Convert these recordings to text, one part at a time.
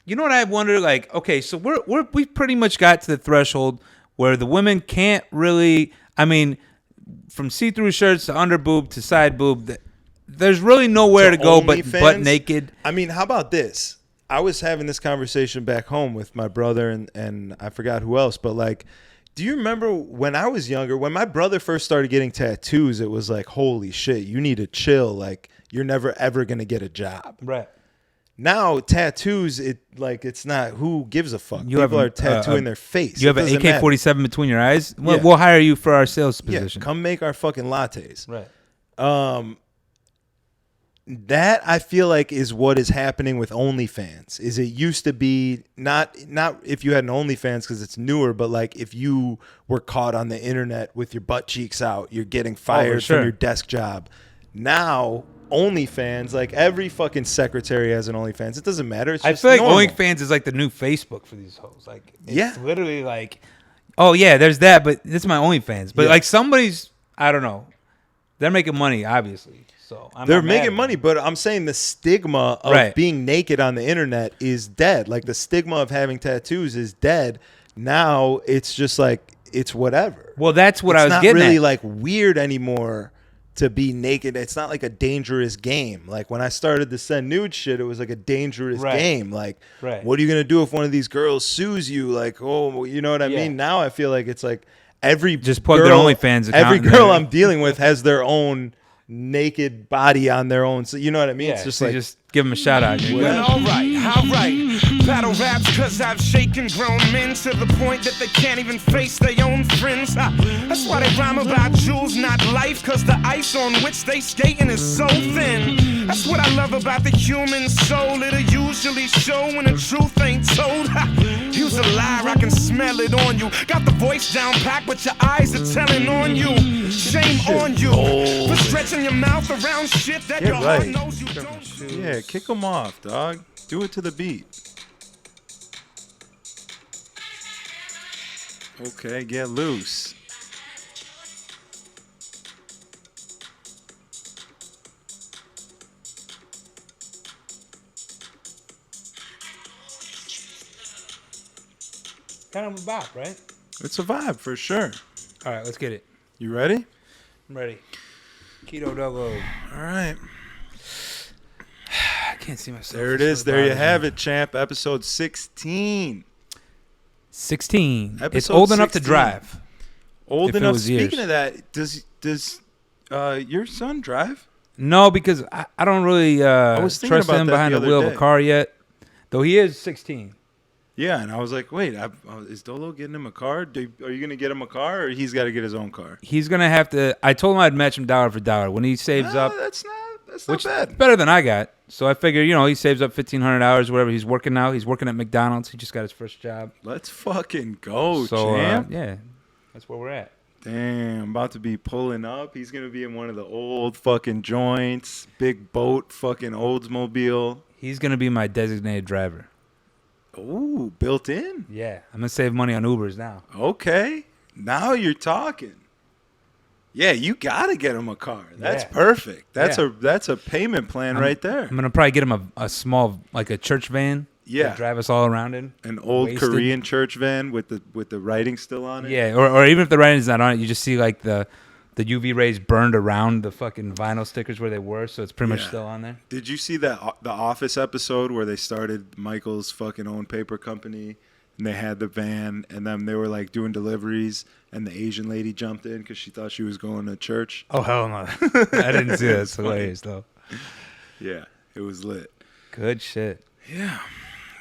You know what I wonder? Like, okay, so we pretty much got to the threshold where the women can't really. I mean, from see-through shirts to under boob to side boob, there's really nowhere to go but naked. I mean, how about this? I was having this conversation back home with my brother and I forgot who else, but like, do you remember when I was younger, when my brother first started getting tattoos, it was like, holy shit, you need to chill. Like, you're never, ever going to get a job. Right. Now, tattoos, it's not, who gives a fuck? People are tattooing their face. You have an AK-47 between your eyes? We'll hire you for our sales position. Yeah, come make our fucking lattes. Right. That I feel like is what is happening with OnlyFans. Is it used to be not if you had an OnlyFans because it's newer, but like if you were caught on the internet with your butt cheeks out, you're getting fired from your desk job. Now OnlyFans, like every fucking secretary has an OnlyFans. It doesn't matter. It's just I feel like normal. OnlyFans is like the new Facebook for these hoes. Like it's literally like, oh yeah, there's that, but this is my OnlyFans. But like somebody's, I don't know, they're making money obviously. So they're making money, but I'm saying the stigma of being naked on the internet is dead. Like the stigma of having tattoos is dead. Now it's just like it's whatever. Well, that's what I was getting at. It's not really like weird anymore to be naked. It's not like a dangerous game. Like when I started to send nude shit, it was like a dangerous game. Like, what are you gonna do if one of these girls sues you? Like, oh, you know what I mean? Now I feel like it's like just plug their OnlyFans account. Every girl I'm dealing with has their own naked body on their own, so you know what I mean. It's just so like just give them a shout out. Well, all right. Battle raps cause I've shaken grown men to the point that they can't even face their own friends. That's why they rhyme about jewels, not life, cause the ice on which they skating is so thin. That's what I love about the human soul. It'll usually show when the truth ain't told. Use a liar, I can smell it on you. Got the voice down packed, but your eyes are telling on you. Shame on you for stretching your mouth around shit that your heart knows you don't choose. Yeah, kick them off, dog. Do it to the beat. Okay, get loose. Kind of a bop, right? It's a vibe for sure. All right, let's get it. You ready? I'm ready. Keto DOLO. All right. I can't see myself. There it is. There you have it, champ. Episode 16. 16. It's old enough to drive. Old enough. Speaking of that, does your son drive? No, because I don't really trust him behind the wheel of a car yet. Though he is 16. Yeah, and I was like, wait, is Dolo getting him a car? Are you going to get him a car, or he's got to get his own car? He's going to have to. I told him I'd match him dollar for dollar. When he saves up. That's not bad. Better than I got. So I figure, he saves up $1,500, whatever. He's working now. He's working at McDonald's. He just got his first job. Let's fucking go, champ. Yeah, that's where we're at. Damn, I'm about to be pulling up. He's going to be in one of the old fucking joints, big boat fucking Oldsmobile. He's going to be my designated driver. Ooh, built in? Yeah, I'm going to save money on Ubers now. Okay, now you're talking. Yeah, you got to get him a car. That's perfect. That's a payment plan right there. I'm going to probably get him a small, like a church van. Yeah, drive us all around in. An old Korean church van with the writing still on it. Yeah, or even if the writing's not on it, you just see like the UV rays burned around the fucking vinyl stickers where they were, so it's pretty much still on there. Did you see the Office episode where they started Michael's fucking own paper company and they had the van and then they were like doing deliveries and the Asian lady jumped in because she thought she was going to church? Oh, hell no. I didn't see that. It's hilarious, though. Yeah, it was lit. Good shit. Yeah.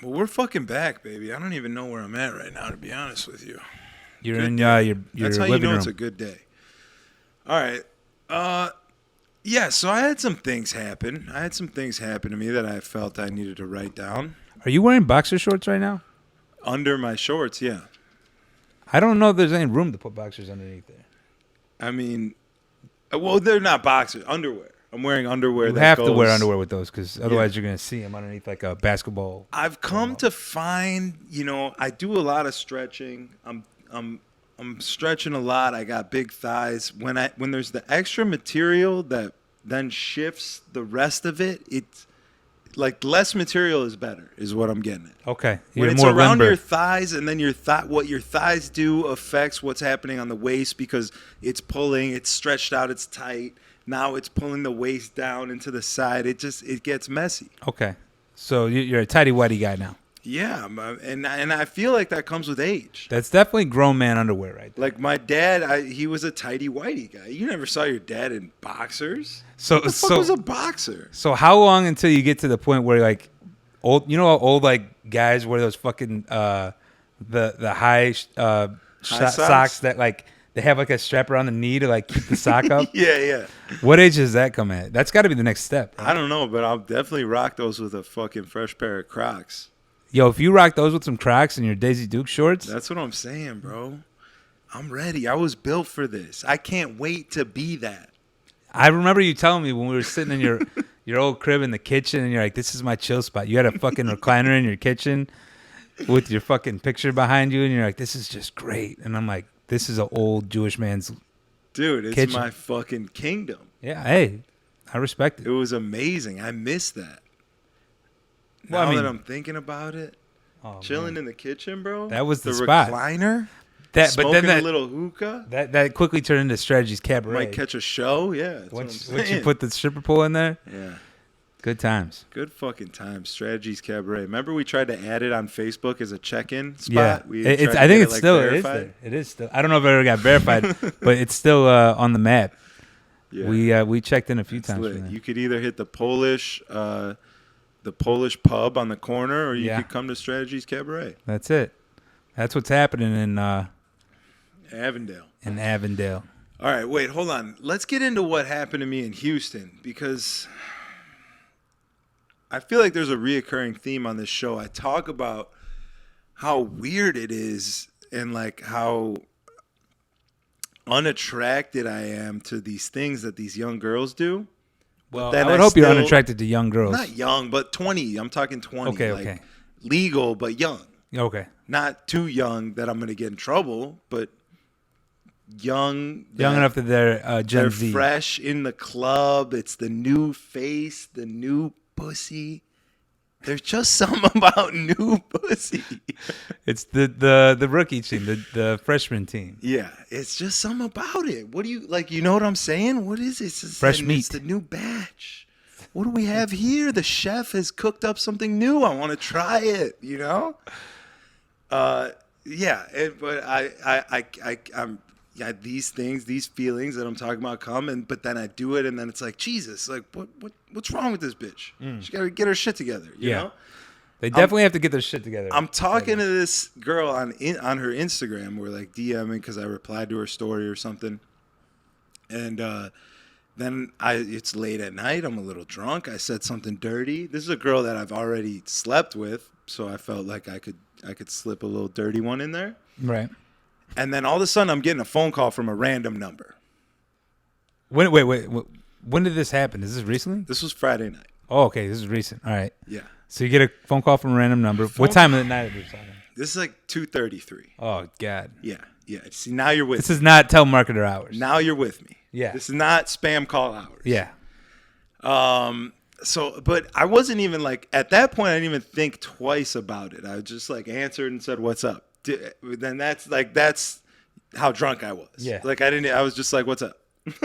Well, we're fucking back, baby. I don't even know where I'm at right now, to be honest with you. You're in your That's how living you know room. It's a good day. All right. Yeah, so I had some things happen. To me that I felt I needed to write down. Are you wearing boxer shorts right now? Under my shorts, yeah. I don't know if there's any room to put boxers underneath there. I mean, well, they're not boxers. Underwear. I'm wearing underwear. You have to wear underwear with those because otherwise you're going to see them underneath like a basketball. I've come to find, I do a lot of stretching. I'm stretching a lot. I got big thighs. When there's the extra material that then shifts the rest of it, it's like less material is better, is what I'm getting at. Okay. When You're it's more around limber. your thighs, and then what your thighs do affects what's happening on the waist because it's pulling, it's stretched out, it's tight. Now it's pulling the waist down into the side. It gets messy. Okay. So you're a tighty whitey guy now. Yeah, and I feel like that comes with age. That's definitely grown man underwear right there. Like my dad, he was a tighty whitey guy. You never saw your dad in boxers. So What the fuck was a boxer? So how long until you get to the point where like old, you know how old like guys wear those fucking the high socks that like they have like a strap around the knee to like keep the sock up? Yeah. What age does that come at? That's got to be the next step. Right? I don't know, but I'll definitely rock those with a fucking fresh pair of Crocs. Yo, if you rock those with some Crocs and your Daisy Duke shorts, That's what I'm saying, bro. I'm ready. I was built for this. I can't wait to be that. I remember you telling me when we were sitting in your old crib in the kitchen, and you're like, "This is my chill spot." You had a fucking recliner in your kitchen with your fucking picture behind you, and you're like, "This is just great." And I'm like, "This is an old Jewish man's." Dude, it's kitchen. my fucking kingdom. Yeah, hey, I respect It it. was amazing. I miss that. Well, Now I mean- that I'm thinking about it, Oh, chilling man. in the kitchen, bro. That was the spot. recliner. That, Smoking but then a little hookah. that quickly turned into Strategy's Cabaret. Might catch a show. Yeah. That's once what I'm you saying. put the stripper pole in there, Yeah. good times. Good fucking time. Strategies Cabaret. Remember we tried to add it on Facebook as a check-in spot? Yeah, We it's. tried to I think get it's it, like, still it is verified? there. It is still. I don't know if it ever got verified, but it's still on the map. Yeah. We checked in a few It's times. lit. For that. You could either hit the Polish pub on the corner, or you Yeah. could come to Strategies Cabaret, That's it. That's what's happening in Avondale. Avondale. All right, wait, hold on. Let's get into what happened to me in Houston, because I feel like there's a reoccurring theme on this show. I talk about how weird it is and like how unattracted I am to these things that these young girls do. Well, then I would I hope you're still- unattracted to young girls. Not young, but 20. I'm talking 20. Okay, like, okay. Legal, but young. Okay. Not too young that I'm going to get in trouble, but young. Young that enough that they're Gen they're Z. fresh in the club. It's the new face, the new pussy. There's just something about new pussy. It's the rookie team, the freshman team. Yeah, it's just something about it. What do you like? You know what I'm saying? What is it? It's Fresh It's meat. the new batch. What do we have here? The chef has cooked up something new. I want to try it. You know? Yeah. But I'm. Yeah, these things, these feelings that I'm talking about come, but then I do it, and then it's like, Jesus, like what's wrong with this bitch? She got to get her shit together. You know? They definitely have to get their shit together. I'm talking to this girl on her Instagram. We're like DMing because I replied to her story or something, and then it's late at night. I'm a little drunk. I said something dirty. This is a girl that I've already slept with, so I felt like I could slip a little dirty one in there. Right. And then all of a sudden, I'm getting a phone call from a random number. Wait. When did this happen? Is this recently? This was Friday night. Oh, okay. This is recent. All right. Yeah, So you get a phone call from a random number. What time of the night are we talking? this is like 2:33. Oh God. Yeah. See, now you're with This is not telemarketer hours. now you're with me. Yeah. This is not spam call hours. Yeah. So, but I wasn't even like, at that point, I didn't even think twice about it. I just like answered and said, "What's up?" Then that's how drunk I was. Yeah. Like I was just like, "What's up?"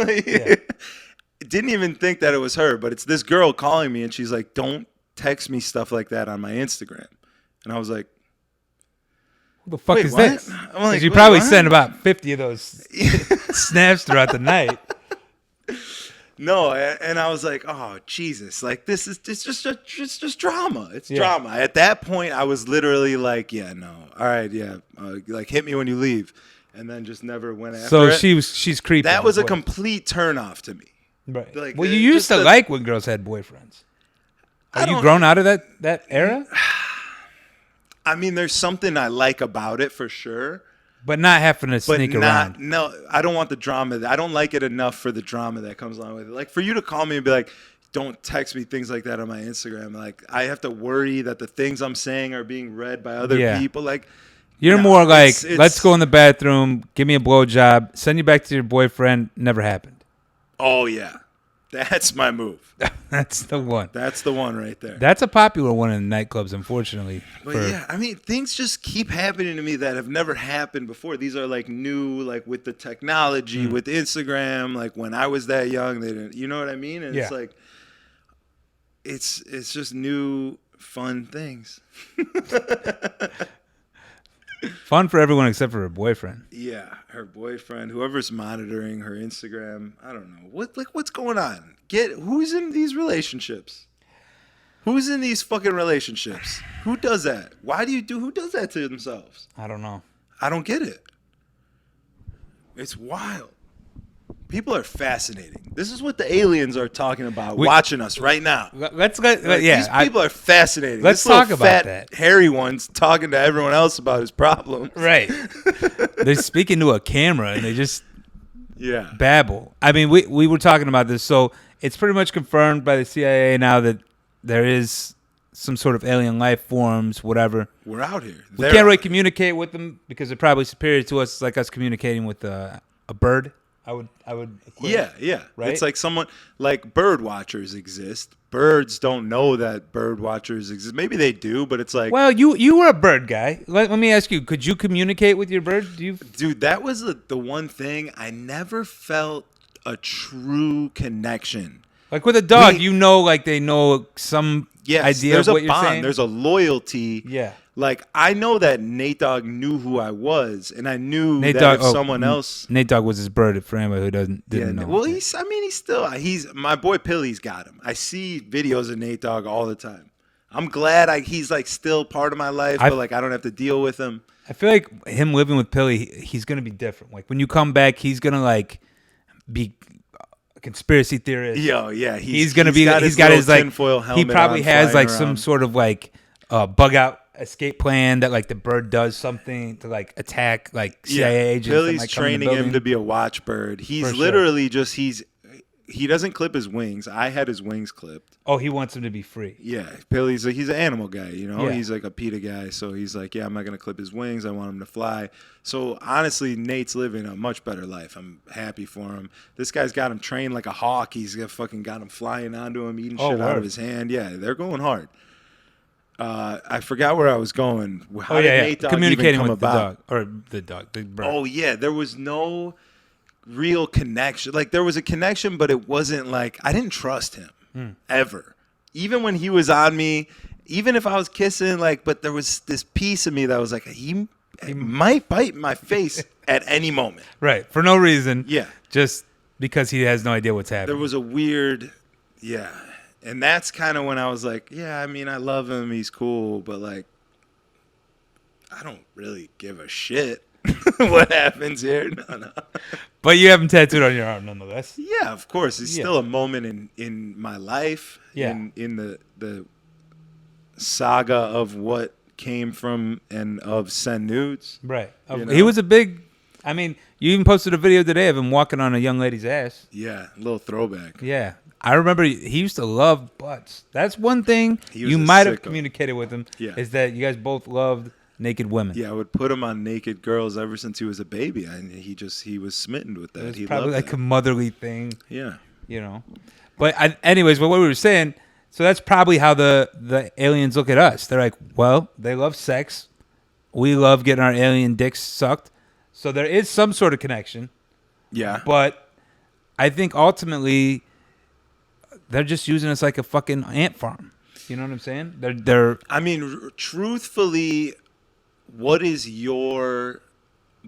Didn't even think that it was her, but it's this girl calling me and she's like, "Don't text me stuff like that on my Instagram." And I was like, Who the fuck Wait, is what? this? I'm like, 'Cause you wait, probably what? sent about 50 of those snaps throughout the night. no, and I was like, "Oh Jesus! Like it's just drama. It's Yeah. drama." At that point, I was literally like, "Yeah, no, all right, yeah, like hit me when you leave," and then just never went after So it. she's creepy. That was a What? complete turnoff to me. Right. like, Well, you just used to the- like when girls had boyfriends. Are you don't- grown out of that era? I mean, there's something I like about it for sure, But not having to but sneak not. around. No, I don't want the drama. I don't like it enough for the drama that comes along with it. Like for you to call me and be like, "Don't text me things like that on my Instagram." Like I have to worry that the things I'm saying are being read by other Yeah. people. Like You're no, more like, it's- let's go in the bathroom, give me a blowjob, send you back to your boyfriend. Never happened. Oh yeah, That's my move. That's the one. That's the one right there. That's a popular one in nightclubs, unfortunately. But yeah, I mean, things just keep happening to me that have never happened before. These are like new, like with the technology, with Instagram. Like when I was that young, they didn't. You know what I mean? And it's like, it's just new, fun things. Fun for everyone except for her boyfriend. Yeah, her boyfriend, whoever's monitoring her Instagram. I don't know what's going on. Who's in these relationships? Who's in these fucking relationships? Who does that? Who does that to themselves? I don't know. I don't get it. It's wild. People are fascinating. This is what the aliens are talking about, watching us right now. These people are fascinating. Let's this talk about fat, that. Hairy one's talking to everyone else about his problems. Right. They're speaking to a camera and they just Yeah. babble. I mean, we were talking about this, so it's pretty much confirmed by the CIA now that there is some sort of alien life forms, whatever. We're out here. We can't really communicate with them because they're probably superior to us. It's like us communicating with a bird. I would. Yeah. Right? It's like someone like bird watchers exist. Birds don't know that bird watchers exist. Maybe they do, but it's like. Well, you were a bird guy. Let me ask you: could you communicate with your bird? Dude, that was the one thing I never felt a true connection. Like with a dog, like they know some idea there's of what a you're bond. saying. There's a loyalty. Yeah. Like I know that Nate Dogg knew who I was, and I knew that if someone else. Nate Dogg was his bird. For anybody who didn't know. Well, he's my boy Pilly's got him. I see videos of Nate Dogg all the time. I'm glad he's like still part of my life, but like I don't have to deal with him. I feel like him living with Pilly, he's gonna be different. Like when you come back, he's gonna like be a conspiracy theorist. Yo, yeah, he's gonna be. He's got his like. He probably has like some sort of like bug out escape plan that like the bird does something to like attack like CIA agents. Billy's like, training him to be a watchbird. He's literally just he doesn't clip his wings. I had his wings clipped. Oh, he wants him to be free. Yeah, Billy's he's an animal guy, you know. Yeah. He's like a PETA guy, so he's like, yeah, I'm not gonna clip his wings. I want him to fly. So honestly, Nate's living a much better life. I'm happy for him. This guy's got him trained like a hawk. He's got him flying onto him, eating shit out of his hand. Yeah, they're going hard. I forgot where I was going. How did Nate Dogg communicating even come with about? the bird. Oh yeah, there was no real connection. Like there was a connection, but it wasn't like I didn't trust him ever. Even when he was on me, even if I was kissing, like, but there was this piece of me that was like, he might bite my face at any moment. Right, for no reason. Yeah, just because he has no idea what's happening. There was a weird, and that's kind of when I was like, yeah, I mean, I love him, he's cool, but like, I don't really give a shit what happens here. No. But you have him tattooed on your arm nonetheless. Yeah, of course. It's still a moment in my life. Yeah. In the saga of what came from and of send nudes. Right. You know? He was a big. I mean, you even posted a video today of him walking on a young lady's ass. Yeah, a little throwback. Yeah. I remember he used to love butts. That's one thing you might have communicated with him. Yeah. Is that you guys both loved naked women. Yeah, I would put him on naked girls ever since he was a baby, and he was smitten with that. It was probably like a motherly thing. Yeah, you know. But anyways, what we were saying, so that's probably how the aliens look at us. They're like, well, they love sex, we love getting our alien dicks sucked, so there is some sort of connection. Yeah, but I think ultimately they're just using us like a fucking ant farm. You know what I'm saying? They're. I mean, truthfully. What is your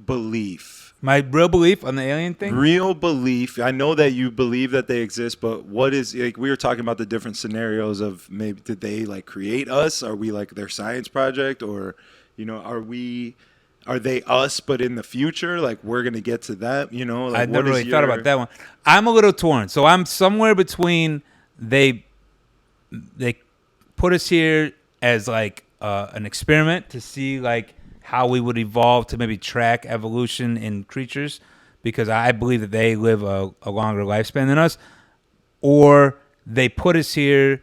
belief? My real belief on the alien thing? Real belief. I know that you believe that they exist, but what is, like, we were talking about the different scenarios of maybe did they like create us? Are we like their science project? Or, you know, are they us, but in the future? Like we're going to get to that, you know? Like, I never really thought about that one. I'm a little torn. So I'm somewhere between they put us here as like, an experiment to see like how we would evolve to maybe track evolution in creatures, because I believe that they live a longer lifespan than us, or they put us here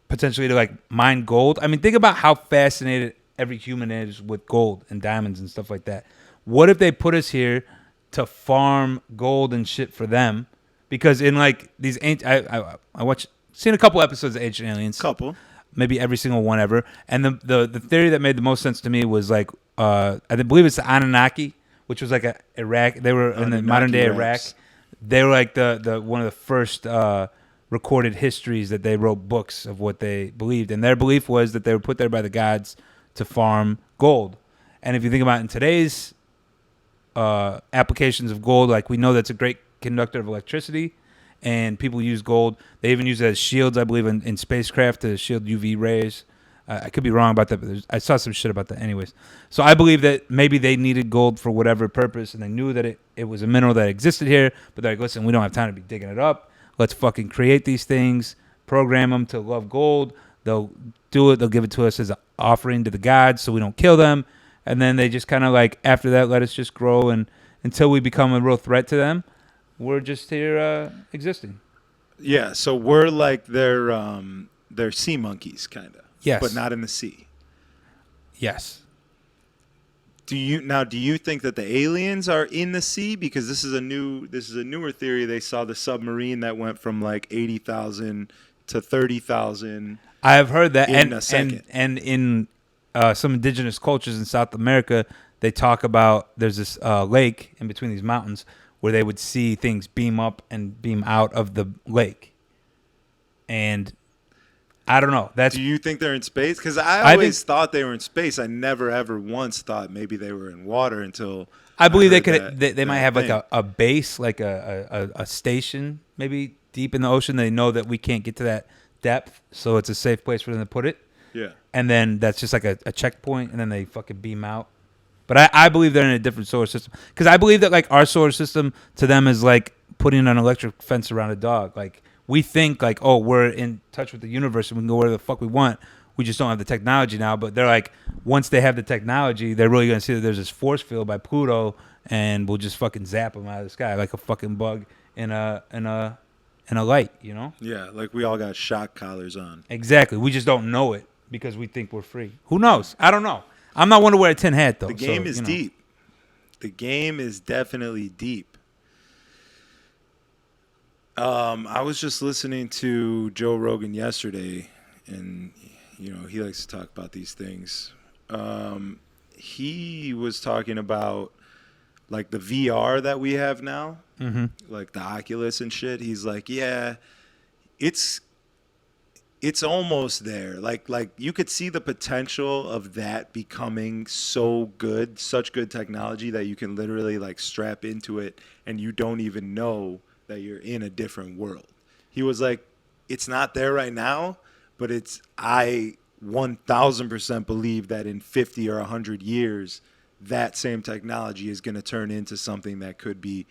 potentially to like mine gold. I mean, think about how fascinated every human is with gold and diamonds and stuff like that. What if they put us here to farm gold and shit for them? because in like these seen a couple episodes of Ancient Aliens. Couple. Maybe every single one ever. And the theory that made the most sense to me was like I believe it's the Anunnaki, which was like Iraq. They were in the modern day Iraq. They were like the one of the first recorded histories that they wrote books of what they believed, and their belief was that they were put there by the gods to farm gold. And if you think about it in today's applications of gold, like we know that's a great conductor of electricity. And people use gold. They even use it as shields, I believe, in spacecraft to shield UV rays. I could be wrong about that, but I saw some shit about that anyways. So I believe that maybe they needed gold for whatever purpose, and they knew that it was a mineral that existed here, but they're like, listen, we don't have time to be digging it up. Let's fucking create these things, program them to love gold. They'll do it. They'll give it to us as an offering to the gods so we don't kill them. And then they just kind of like, after that, let us just grow, and until we become a real threat to them, we're just here existing. Yeah, so we're like they're sea monkeys, kind of. Yes. But not in the sea. Yes. Do you think that the aliens are in the sea? Because this is a newer theory. They saw the submarine that went from like 80,000 to 30,000. I have heard that, in a second. And in some indigenous cultures in South America, they talk about there's this lake in between these mountains where they would see things beam up and beam out of the lake. And I don't know. Do you think they're in space? Because I always thought they were in space. I never, ever once thought maybe they were in water until I believe they could. They might have like a base, like a station, maybe deep in the ocean. They know that we can't get to that depth, so it's a safe place for them to put it. Yeah. And then that's just like a checkpoint, and then they fucking beam out. But I believe they're in a different solar system, because I believe that like our solar system to them is like putting an electric fence around a dog. Like we think like, oh, we're in touch with the universe and we can go where the fuck we want. We just don't have the technology now. But they're like, once they have the technology, they're really gonna see that there's this force field by Pluto, and we'll just fucking zap them out of the sky like a fucking bug in a light, you know? Yeah, like we all got shock collars on. Exactly. We just don't know it because we think we're free. Who knows? I don't know. I'm not one to wear a tin hat, though. The game is deep. The game is definitely deep. I was just listening to Joe Rogan yesterday, and he likes to talk about these things. He was talking about like the VR that we have now, like the Oculus and shit. He's like, yeah, it's almost there. Like you could see the potential of that becoming so good, such good technology that you can literally like strap into it and you don't even know that you're in a different world. He was like, it's not there right now, but I 1000% believe that in 50 or 100 years, that same technology is going to turn into something that could be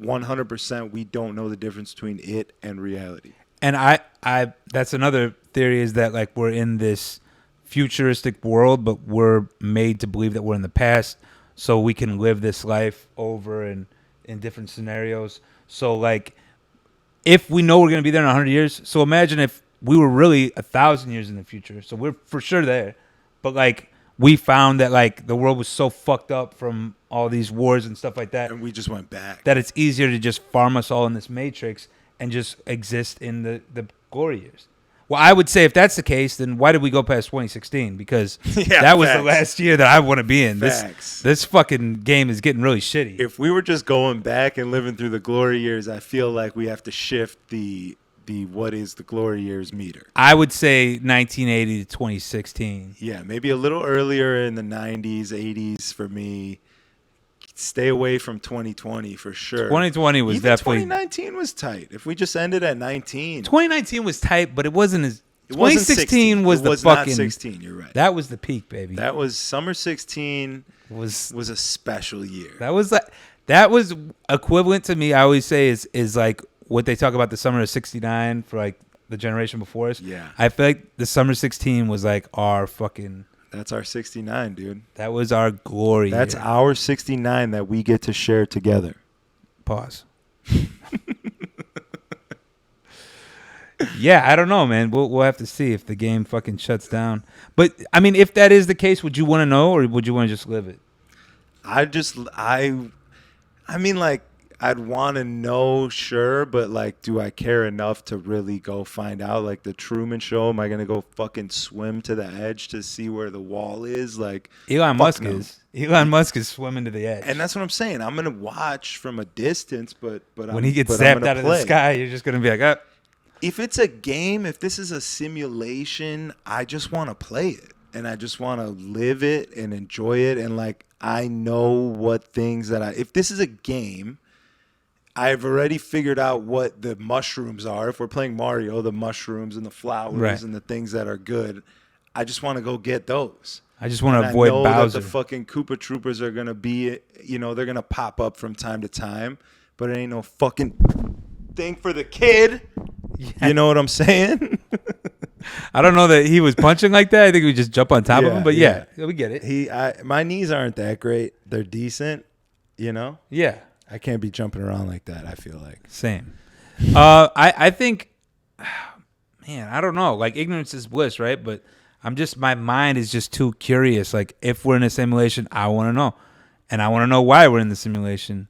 100%. We don't know the difference between it and reality. And I that's another theory, is that like we're in this futuristic world, but we're made to believe that we're in the past, so we can live this life over in different scenarios. So like, if we know we're going to be there in 100 years, so imagine if we were really 1,000 years in the future. So we're for sure there, but like we found that like the world was so fucked up from all these wars and stuff like that, and we just went back, that it's easier to just farm us all in this matrix and just exist in the glory years. Well, I would say if that's the case, then why did we go past 2016? Because that was the last year that I want to be in. This fucking game is getting really shitty. If we were just going back and living through the glory years, I feel like we have to shift the what is the glory years meter. I would say 1980 to 2016. Yeah, maybe a little earlier in the 90s, 80s for me. Stay away from 2020 for sure. 2020 was even definitely. 2019 was tight. If we just ended at 19. 2019 was tight, but it wasn't as. It wasn't 2016 was the fucking. Not 16. You're right. That was the peak, baby. That was summer 16. Was a special year. That was equivalent to me. I always say is like what they talk about the summer of '69 for like the generation before us. Yeah. I feel like the summer 16 was like our fucking. That's our 69, dude. That was our glory. That's year. our 69 that we get to share together. Pause. Yeah, I don't know, man. We'll have to see if the game fucking shuts down. But I mean, if that is the case, would you want to know, or would you want to just live it? I mean, like, I'd want to know, sure, but like, do I care enough to really go find out? Like the Truman Show, am I gonna go fucking swim to the edge to see where the wall is? Like Elon Musk is swimming to the edge, and that's what I'm saying. I'm gonna watch from a distance, but when he gets zapped out of the sky, you're just gonna be like, oh. If it's a game, if this is a simulation, I just want to play it. And I just want to live it and enjoy it. And like, I know what things if this is a game, I've already figured out what the mushrooms are. If we're playing Mario, the mushrooms and the flowers and the things that are good, I just want to go get those. I just want to avoid Bowser. I know that the fucking Koopa Troopers are going to be, they're going to pop up from time to time, but it ain't no fucking thing for the kid. Yeah. You know what I'm saying? I don't know that he was punching like that. I think we just jump on top of him. But yeah, we get it. My knees aren't that great. They're decent, Yeah. I can't be jumping around like that, I feel like. Same. I think, man, I don't know. Like, ignorance is bliss, right? But my mind is just too curious. Like, if we're in a simulation, I want to know. And I want to know why we're in the simulation.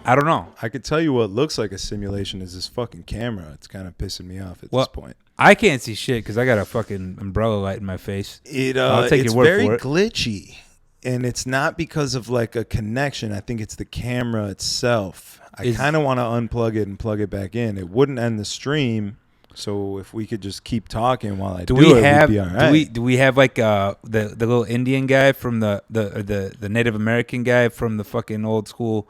I don't know. I could tell you what looks like a simulation is this fucking camera. It's kind of pissing me off at this point. I can't see shit because I got a fucking umbrella light in my face. I'll take your word for it. It's very glitchy, and it's not because of like a connection. I think it's the camera itself. I kind of want to unplug it and plug it back in. It wouldn't end the stream, so if we could just keep talking while I do it, we'd be all right. Do we have like the little Indian guy from the Native American guy from the fucking old school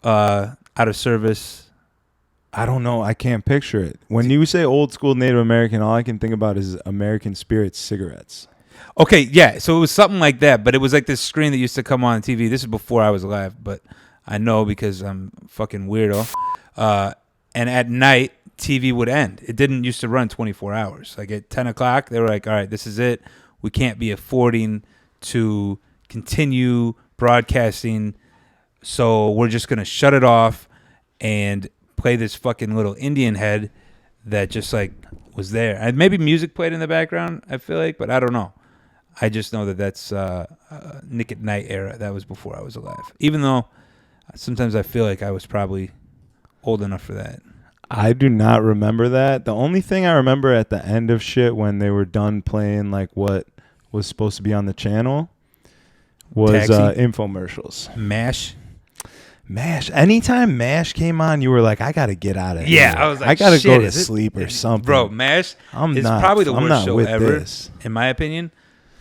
out of service? I don't know. I can't picture it. When you say old school Native American, all I can think about is American Spirit cigarettes. Okay, yeah. So it was something like that, but it was like this screen that used to come on TV. This is before I was alive, but I know because I'm a fucking weirdo. And at night, TV would end. It didn't used to run 24 hours. Like at 10 o'clock, they were like, all right, this is it. We can't be affording to continue broadcasting, so we're just going to shut it off and play this fucking little Indian head that just like was there. And maybe music played in the background, I feel like, but I don't know. I just know that that's Nick at Night era. That was before I was alive. Even though sometimes I feel like I was probably old enough for that. I do not remember that. The only thing I remember at the end of shit when they were done playing like what was supposed to be on the channel was infomercials. MASH. Anytime MASH came on, you were like, I got to get out of here. Yeah, I was like, I got to go to sleep or something. Bro, MASH is probably the worst show ever, in my opinion.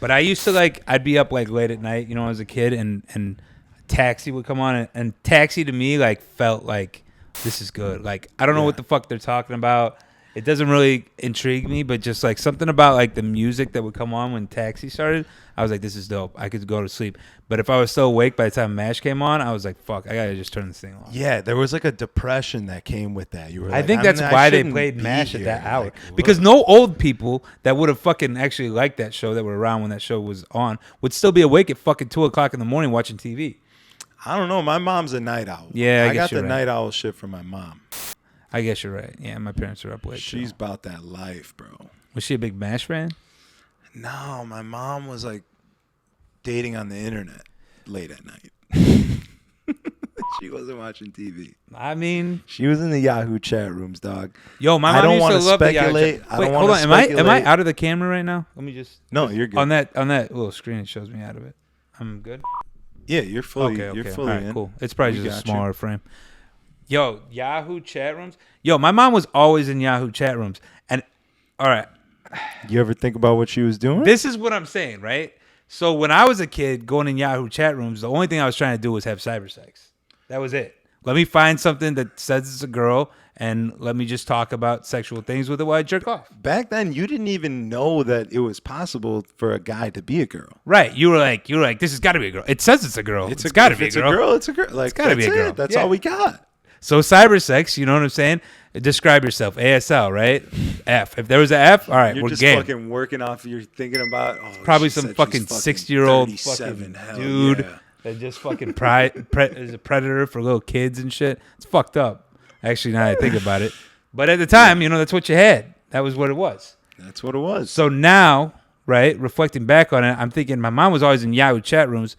But I used to I'd be up like late at night, as a kid, and Taxi would come on. And Taxi to me felt like, this is good. Like, I don't know what the fuck they're talking about. It doesn't really intrigue me, but just like something about like the music that would come on when Taxi started, I was like, this is dope. I could go to sleep. But if I was still awake by the time MASH came on, I was like, fuck, I gotta just turn this thing off. Yeah, there was like a depression that came with that. You were I think that's why they played MASH at that hour. Because no old people that would have fucking actually liked that show, that were around when that show was on, would still be awake at fucking 2 o'clock in the morning watching TV. I don't know. My mom's a night owl. Yeah, I got the night owl shit from my mom. I guess you're right. Yeah, my parents are up late. She's about that life, bro. Was she a big MASH fan? No, my mom was like dating on the internet late at night. She wasn't watching TV. I mean, she was in the Yahoo chat rooms, dog. Yo, my mom used to love the Yahoo chat. Wait, hold on. Am I out of the camera right now? Let me just. No, you're good. On that little screen, it shows me out of it. I'm good. Yeah, you're fully. Okay. You're fully all right, in. Cool. It's probably just a smaller frame. Yo, Yahoo chat rooms. Yo, my mom was always in Yahoo chat rooms. And, all right. You ever think about what she was doing? This is what I'm saying, right? So when I was a kid going in Yahoo chat rooms, the only thing I was trying to do was have cyber sex. That was it. Let me find something that says it's a girl, and let me just talk about sexual things with it while I jerk off. Back then, you didn't even know that it was possible for a guy to be a girl. Right. You were like, this has got to be a girl. It says it's a girl. It's got to be a girl. It's a girl. Like, it's got to be a girl. That's all we got. So cyber sex, you know what I'm saying? Describe yourself. ASL, right? F. If there was an F, all right, we're just game. Fucking working off. You're thinking about probably some fucking 60-year-old fucking dude that just fucking is a predator for little kids and shit. It's fucked up. Actually, now that I think about it, but at the time, that's what you had. That was what it was. That's what it was. So now, right, reflecting back on it, I'm thinking my mom was always in Yahoo chat rooms.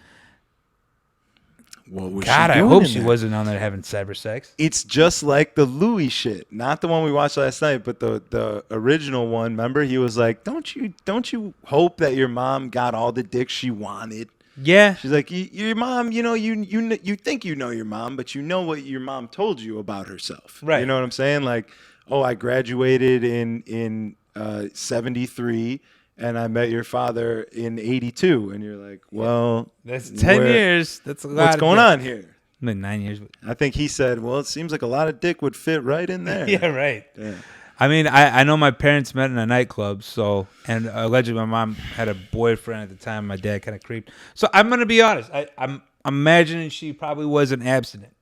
what was God, she I doing hope in she there? wasn't on there having cyber sex. It's just like the Louis shit, not the one we watched last night, but the original one. Remember, he was like, "Don't you hope that your mom got all the dick she wanted?" Yeah. She's like, "Your mom, you think you know your mom, but you know what your mom told you about herself, Right. You know what I'm saying? Like, oh, I graduated in 73." And I met your father in 82. And you're like, well, That's 10 years. That's a lot. What's going on here? I mean, 9 years. I think he said, well, it seems like a lot of dick would fit right in there. Yeah, right. Yeah. I mean, I know my parents met in a nightclub, and allegedly my mom had a boyfriend at the time. My dad kind of creeped. So I'm going to be honest. I'm imagining she probably wasn't abstinent.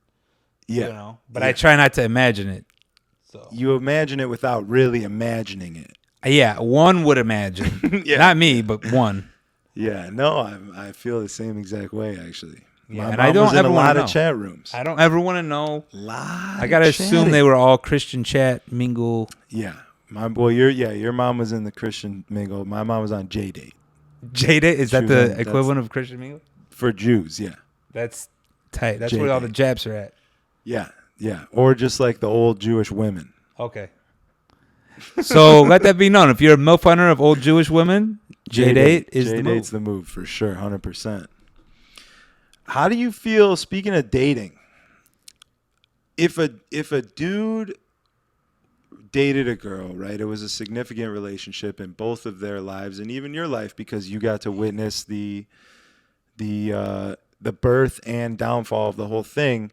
Yeah. You know, but I try not to imagine it. So you imagine it without really imagining it. Yeah, one would imagine. Yeah. Not me, but one. Yeah, no, I feel the same exact way, actually. Yeah, My and mom I don't was in ever a wanna lot know. of chat rooms. I don't ever want to know. I gotta assume they were all Christian chat mingle. Yeah, my boy, your mom was in the Christian mingle. My mom was on J-Date. J-Date, is that was the on- equivalent of Christian mingle? For Jews. Yeah, That's tight. That's where all the Japs are at. yeah, or just like the old Jewish women. Okay. So let that be known. If you're a MILF hunter of old Jewish women, J-Date is the move. J-Date's the move for sure, 100%. How do you feel, speaking of dating, if a dude dated a girl, right? It was a significant relationship in both of their lives and even your life because you got to witness the birth and downfall of the whole thing.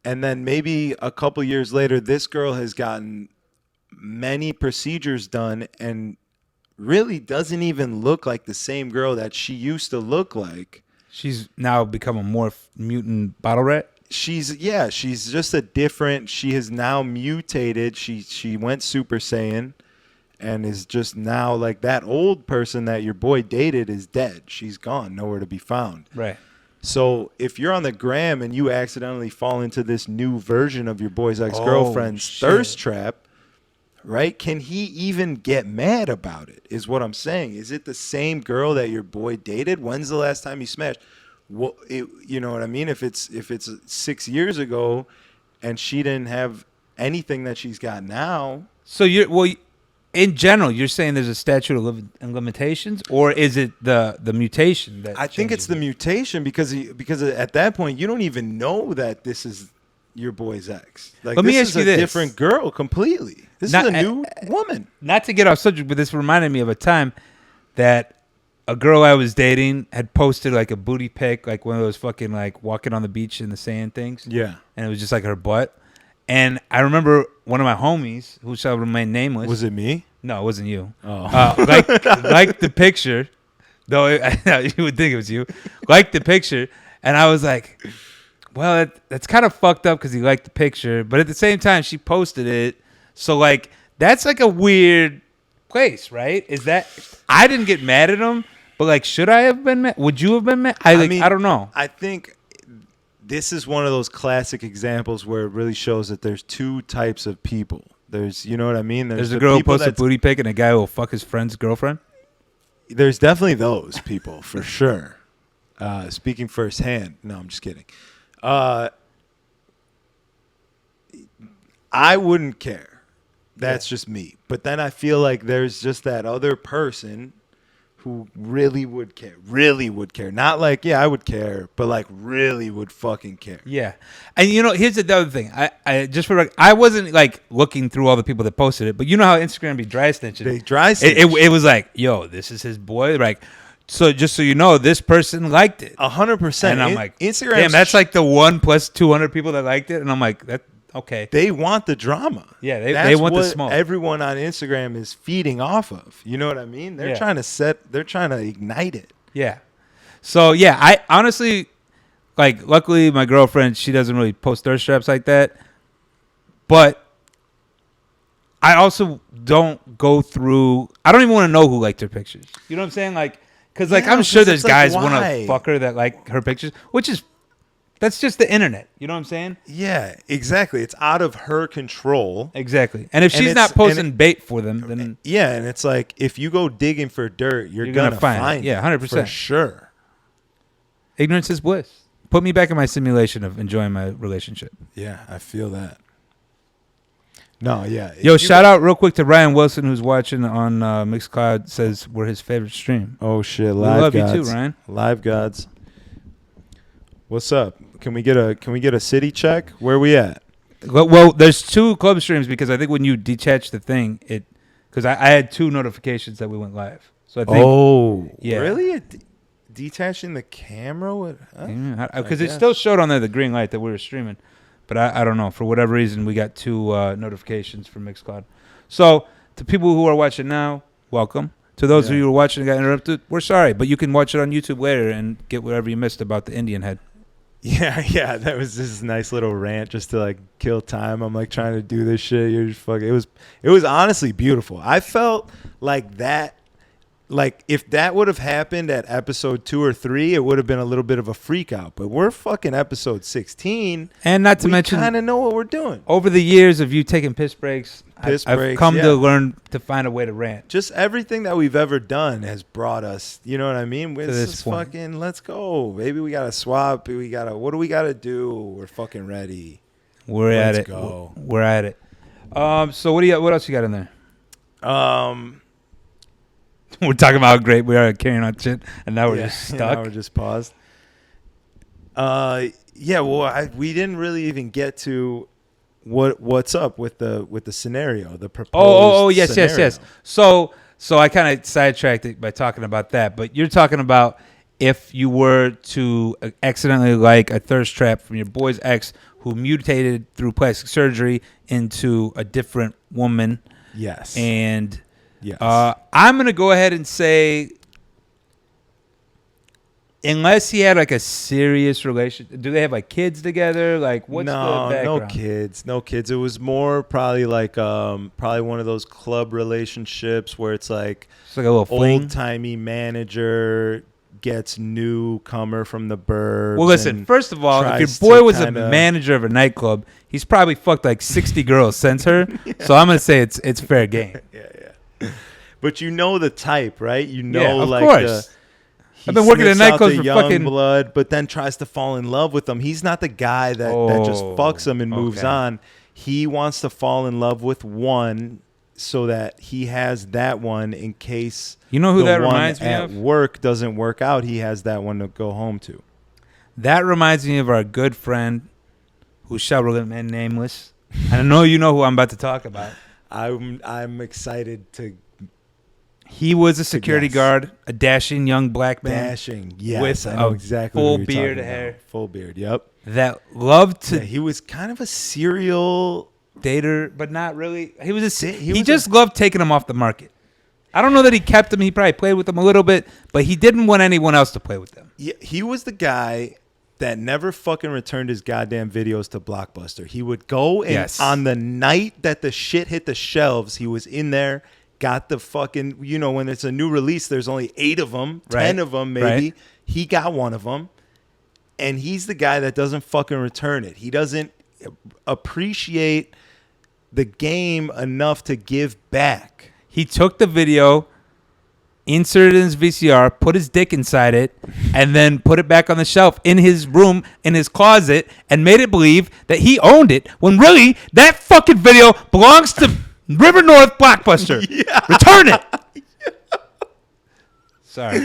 And then maybe a couple years later, this girl has gotten many procedures done and really doesn't even look like the same girl that she used to look like. She's now become a morph mutant bottle rat. She's just a different. She has now mutated. She went Super Saiyan, and is just now like that old person that your boy dated is dead. She's gone, nowhere to be found. Right. So if you're on the gram and you accidentally fall into this new version of your boy's ex-girlfriend's thirst trap, right? Can he even get mad about it? Is what I'm saying. Is it the same girl that your boy dated? When's the last time you smashed? Well, you know what I mean? If it's 6 years ago, and she didn't have anything that she's got now. So in general, you're saying there's a statute of limitations, or is it the mutation that? I think it's the mutation because at that point you don't even know that this is your boy's ex. Like, Let me this ask is you a this. different girl completely. This is a new woman. Not to get off subject, but this reminded me of a time that a girl I was dating had posted like a booty pic, like one of those fucking like walking on the beach in the sand things. Yeah. And it was just like her butt. And I remember one of my homies, who shall remain nameless. Was it me? No, it wasn't you. Oh. Like the picture, though you would think it was you. Like the picture, and I was like, well, that's kind of fucked up because he liked the picture, but at the same time, she posted it. So like, that's like a weird place, right? Is that I didn't get mad at him, but like, should I have been mad? Would you have been mad? I don't know. I think this is one of those classic examples where it really shows that there's two types of people. There's, you know what I mean? There's the a girl who people posts a booty pic and a guy who will fuck his friend's girlfriend. There's definitely those people for sure. Speaking firsthand. No, I'm just kidding. I wouldn't care. That's just me. But then I feel like there's just that other person who really would care. Really would care. Not like, yeah, I would care, but like really would fucking care. Yeah. And you know, here's the other thing. I wasn't like looking through all the people that posted it, but you know how Instagram be dry snitching. They dry snitch. It was like, yo, this is his boy. Like, so just so you know, this person liked it. 100%. And I'm like, Instagram. damn, that's like the 1 plus 200 people that liked it. And I'm like, that okay. They want the drama. Yeah, they want the smoke. Everyone on Instagram is feeding off of. You know what I mean? They're trying to ignite it. Yeah. So yeah, I honestly, like, luckily my girlfriend, she doesn't really post thirst traps like that. But I also don't go through. I don't even want to know who liked her pictures. You know what I'm saying? Like, because like I'm sure there's guys want to fuck her that like her pictures, which is. That's just the internet. You know what I'm saying? Yeah, exactly. It's out of her control. Exactly. And if she's not posting bait for them, then... Yeah, and it's like, if you go digging for dirt, you're going to find it. Yeah, 100%. For sure. Ignorance is bliss. Put me back in my simulation of enjoying my relationship. Yeah, I feel that. No, yeah. Yo, shout out real quick to Ryan Wilson, who's watching on Mixcloud. Says we're his favorite stream. Oh shit, We live love gods. you too, Ryan. Live gods. What's up? Can we get a city check? Where we at? Well, there's 2 club streams because I think when you detach the thing, because I had 2 notifications that we went live. So I think, yeah. Really? Detaching the camera? Because it still showed on there the green light that we were streaming. But I don't know. For whatever reason, we got 2 notifications from Mixcloud. So to people who are watching now, welcome. To those of you who are watching and got interrupted, we're sorry. But you can watch it on YouTube later and get whatever you missed about the Indian head. Yeah. That was just a nice little rant just to like kill time. I'm like trying to do this shit. You're just fucking. It was honestly beautiful. I felt like that. Like, if that would have happened at episode 2 or 3, it would have been a little bit of a freak out. But we're fucking episode 16. And not to mention, we kind of know what we're doing. Over the years of you taking piss breaks, I've come to learn to find a way to rant. Just everything that we've ever done has brought us, you know what I mean? To this point. Fucking, let's go. Maybe we got to swap. What do we got to do? We're fucking ready. Let's at it. Go. We're at it. So what else you got in there? We're talking about how great we are at carrying on shit, and now we're just stuck. Now we're just paused. Well, we didn't really even get to what's up with the scenario, the proposed yes. So I kind of sidetracked it by talking about that, but you're talking about if you were to accidentally like a thirst trap from your boy's ex who mutated through plastic surgery into a different woman. Yes. And yes. I'm going to go ahead and say, unless he had like a serious relationship, do they have like kids together? Like, what's the background? No kids. It was more probably like probably one of those club relationships where it's like a little old timey manager gets newcomer from the burbs. Well, listen, first of all, if your boy was a manager of a nightclub, he's probably fucked like 60 girls since her. Yeah. So I'm going to say it's fair game. Yeah. But you know the type, right? You know, yeah, of like course. I've been working at nightclubs for fucking blood, but then tries to fall in love with them. He's not the guy that just fucks them and moves on. He wants to fall in love with one so that he has that one in case you know who that reminds me of? At work doesn't work out. He has that one to go home to. That reminds me of our good friend who shall remain nameless. I know you know who I'm about to talk about. I'm excited to. He was a security guard, a dashing young black man. Dashing, yes. With I know exactly full beard hair. Full beard, yep. That loved to. Yeah, he was kind of a serial dater, but not really. He just loved taking them off the market. I don't know that he kept them. He probably played with them a little bit, but he didn't want anyone else to play with them. Yeah, he was the guy that never fucking returned his goddamn videos to Blockbuster. He would go and on the night that the shit hit the shelves, he was in there, got the fucking, you know, when it's a new release, there's only 8 of them, 10 of them maybe. Right. He got one of them, and he's the guy that doesn't fucking return it. He doesn't appreciate the game enough to give back. He took the video, inserted it in his VCR, put his dick inside it, and then put it back on the shelf in his room, in his closet, and made it believe that he owned it, when really, that fucking video belongs to River North Blockbuster. Yeah. Return it! Yeah. Sorry.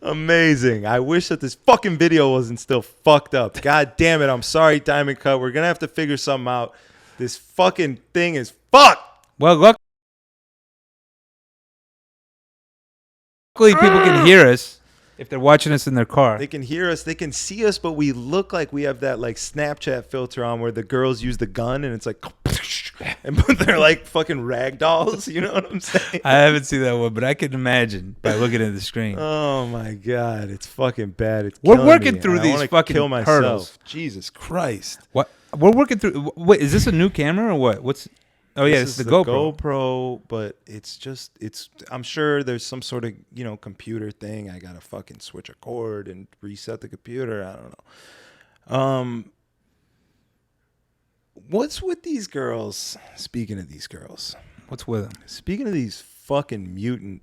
Amazing. I wish that this fucking video wasn't still fucked up. God damn it. I'm sorry, Diamond Cut. We're going to have to figure something out. This fucking thing is fucked. Well, luckily people can hear us if they're watching us in their car. They can hear us. They can see us, but we look like we have that like Snapchat filter on where the girls use the gun and it's like, and they're like fucking rag dolls. You know what I'm saying? I haven't seen that one, but I can imagine by looking at the screen. Oh my God. It's fucking bad. We're working through these fucking hurdles. Jesus Christ. What? We're working through. Wait, is this a new camera or what? Oh yeah, it's the GoPro, but it's I'm sure there's some sort of, you know, computer thing. I gotta fucking switch a cord and reset the computer. I don't know. What's with these girls? Speaking of these girls, what's with them? Speaking of these fucking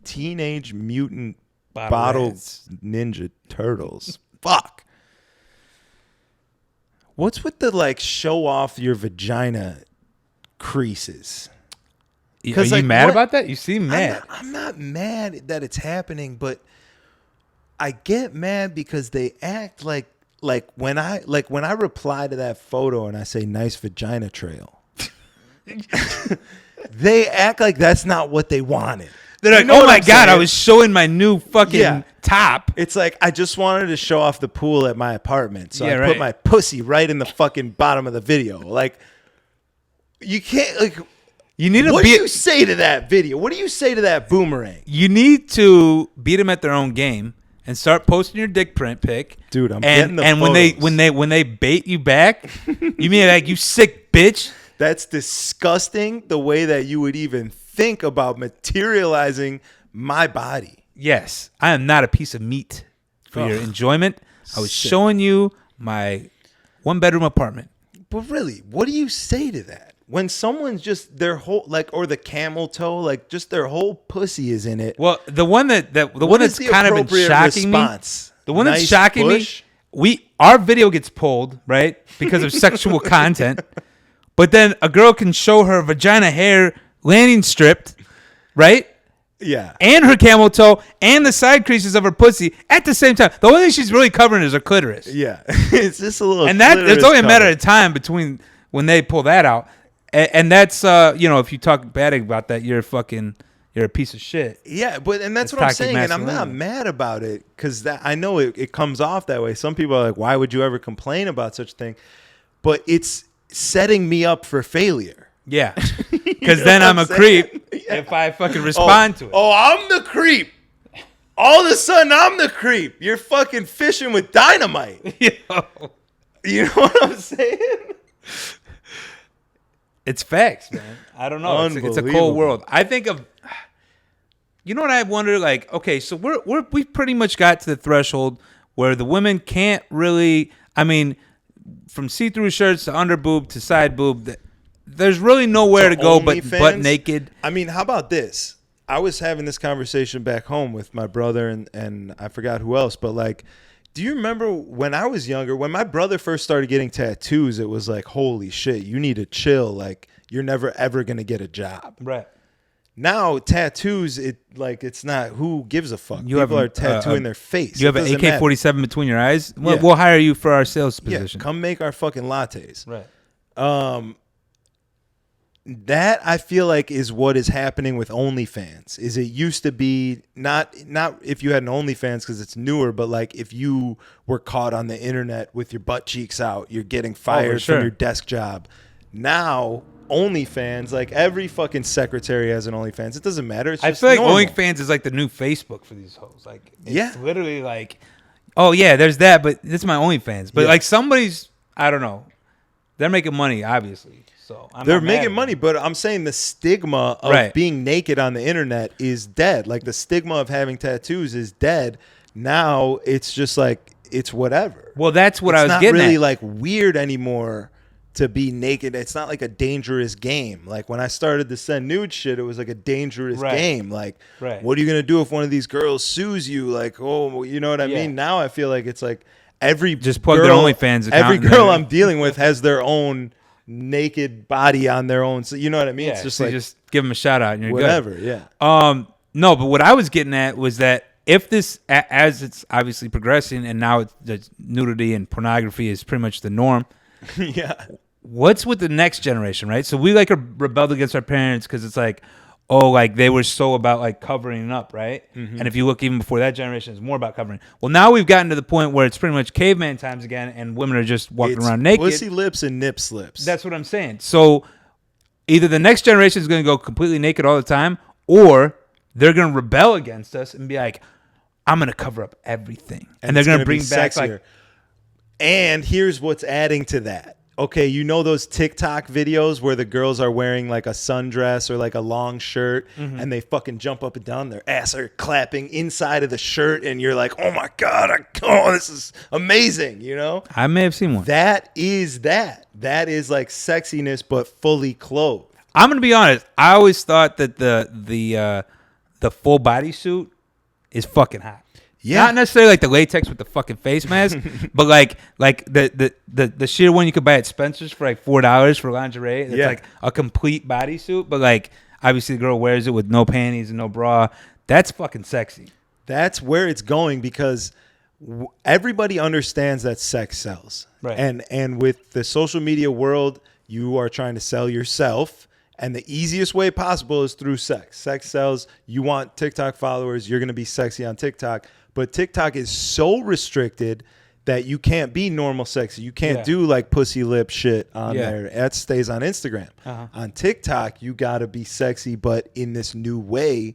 teenage mutant bottle ninja turtles. Fuck. What's with the like show off your vagina creases? Are you mad about that? You seem mad. I'm not mad that it's happening, but I get mad because they act like when I reply to that photo and I say nice vagina trail. They act like that's not what they wanted. They're like, oh my God, I was showing my new fucking top. It's like, I just wanted to show off the pool at my apartment. So I put right. my pussy right in the fucking bottom of the video. Like, you can't, like, you need to what do you say to that video? What do you say to that boomerang? You need to beat them at their own game and start posting your dick print pic. Dude, I'm getting the photos. when they bait you back, you mean like, you sick bitch? That's disgusting, the way that you would even think about materializing my body. Yes, I am not a piece of meat for your enjoyment. I was showing you my 1-bedroom apartment. But really, what do you say to that? When someone's just their whole, like, or the camel toe, like, just their whole pussy is in it. Well, the one that's kind of been shocking response? Me, the one nice that's shocking push? me, our video gets pulled, right, because of sexual content. But then a girl can show her vagina hair landing stripped, right? Yeah. And her camel toe and the side creases of her pussy at the same time. The only thing she's really covering is her clitoris. Yeah. It's just a little. And that it's only a matter of time between when they pull that out. And that's, if you talk bad about that, you're a piece of shit. Yeah, and that's what I'm saying. And I'm not mad about it because I know it comes off that way. Some people are like, why would you ever complain about such a thing? But it's setting me up for failure. Yeah. Because then I'm a creep if I fucking respond to it. Oh, I'm the creep. All of a sudden, I'm the creep. You're fucking fishing with dynamite. Yo. You know what I'm saying? It's facts, man. I don't know. It's a cold world. I think of, you know what I wonder? Like, okay, so we pretty much got to the threshold where the women can't really, I mean, from see-through shirts to under boob to side boob, there's really nowhere to go but naked. I mean, how about this? I was having this conversation back home with my brother and I forgot who else, but like, do you remember when I was younger, when my brother first started getting tattoos, it was like, holy shit, you need to chill. Like, you're never, ever going to get a job. Right. Now, tattoos, it's not, who gives a fuck? People are tattooing their face. You have an AK-47 between your eyes? We'll hire you for our sales position. Yeah, come make our fucking lattes. Right. That I feel like is what is happening with OnlyFans. Is it used to be not if you had an OnlyFans because it's newer, but like if you were caught on the internet with your butt cheeks out, you're getting fired from your desk job. Now OnlyFans, like every fucking secretary has an OnlyFans. It doesn't matter. It's just I feel like normal. OnlyFans is like the new Facebook for these hoes. Like it's literally like, oh yeah, there's that, but this is my OnlyFans. But like somebody's, I don't know, they're making money obviously. So they're making money, but I'm saying the stigma of being naked on the internet is dead. Like the stigma of having tattoos is dead. Now it's just like it's whatever. Well, that's what I was getting at. It's not really like weird anymore to be naked. It's not like a dangerous game. Like when I started to send nude shit, it was like a dangerous game. Like, what are you gonna do if one of these girls sues you? Like, oh, you know what I mean? Now I feel like it's like just plug their OnlyFans account. Every girl I'm dealing with has their own naked body on their own, so you know what I mean. It's just so like just give them a shout out and you're whatever. Good. No, but what I was getting at was that if this, as it's obviously progressing, and now the nudity and pornography is pretty much the norm. What's with the next generation, right? So we like rebelled against our parents because it's like, oh, like they were so about like covering up, right? Mm-hmm. And if you look even before that generation, it's more about covering. Well, now we've gotten to the point where it's pretty much caveman times again, and women are just walking around naked. Pussy lips and nip slips. That's what I'm saying. So either the next generation is going to go completely naked all the time, or they're going to rebel against us and be like, I'm going to cover up everything. And they're going to bring back sexier. And here's what's adding to that. Okay, you know those TikTok videos where the girls are wearing like a sundress or like a long shirt and they fucking jump up and down, their ass are clapping inside of the shirt and you're like, oh my God, this is amazing, you know? I may have seen one. That is like sexiness but fully clothed. I'm going to be honest. I always thought that the full body suit is fucking hot. Yeah. Not necessarily like the latex with the fucking face mask, but like the sheer one you could buy at Spencer's for like $4 for lingerie. It's like a complete bodysuit, but like obviously the girl wears it with no panties and no bra. That's fucking sexy. That's where it's going because everybody understands that sex sells. Right. And with the social media world, you are trying to sell yourself. And the easiest way possible is through sex. Sex sells. You want TikTok followers. You're going to be sexy on TikTok. But TikTok is so restricted that you can't be normal sexy. You can't do like pussy lip shit on there. That stays on Instagram. On TikTok, you got to be sexy, but in this new way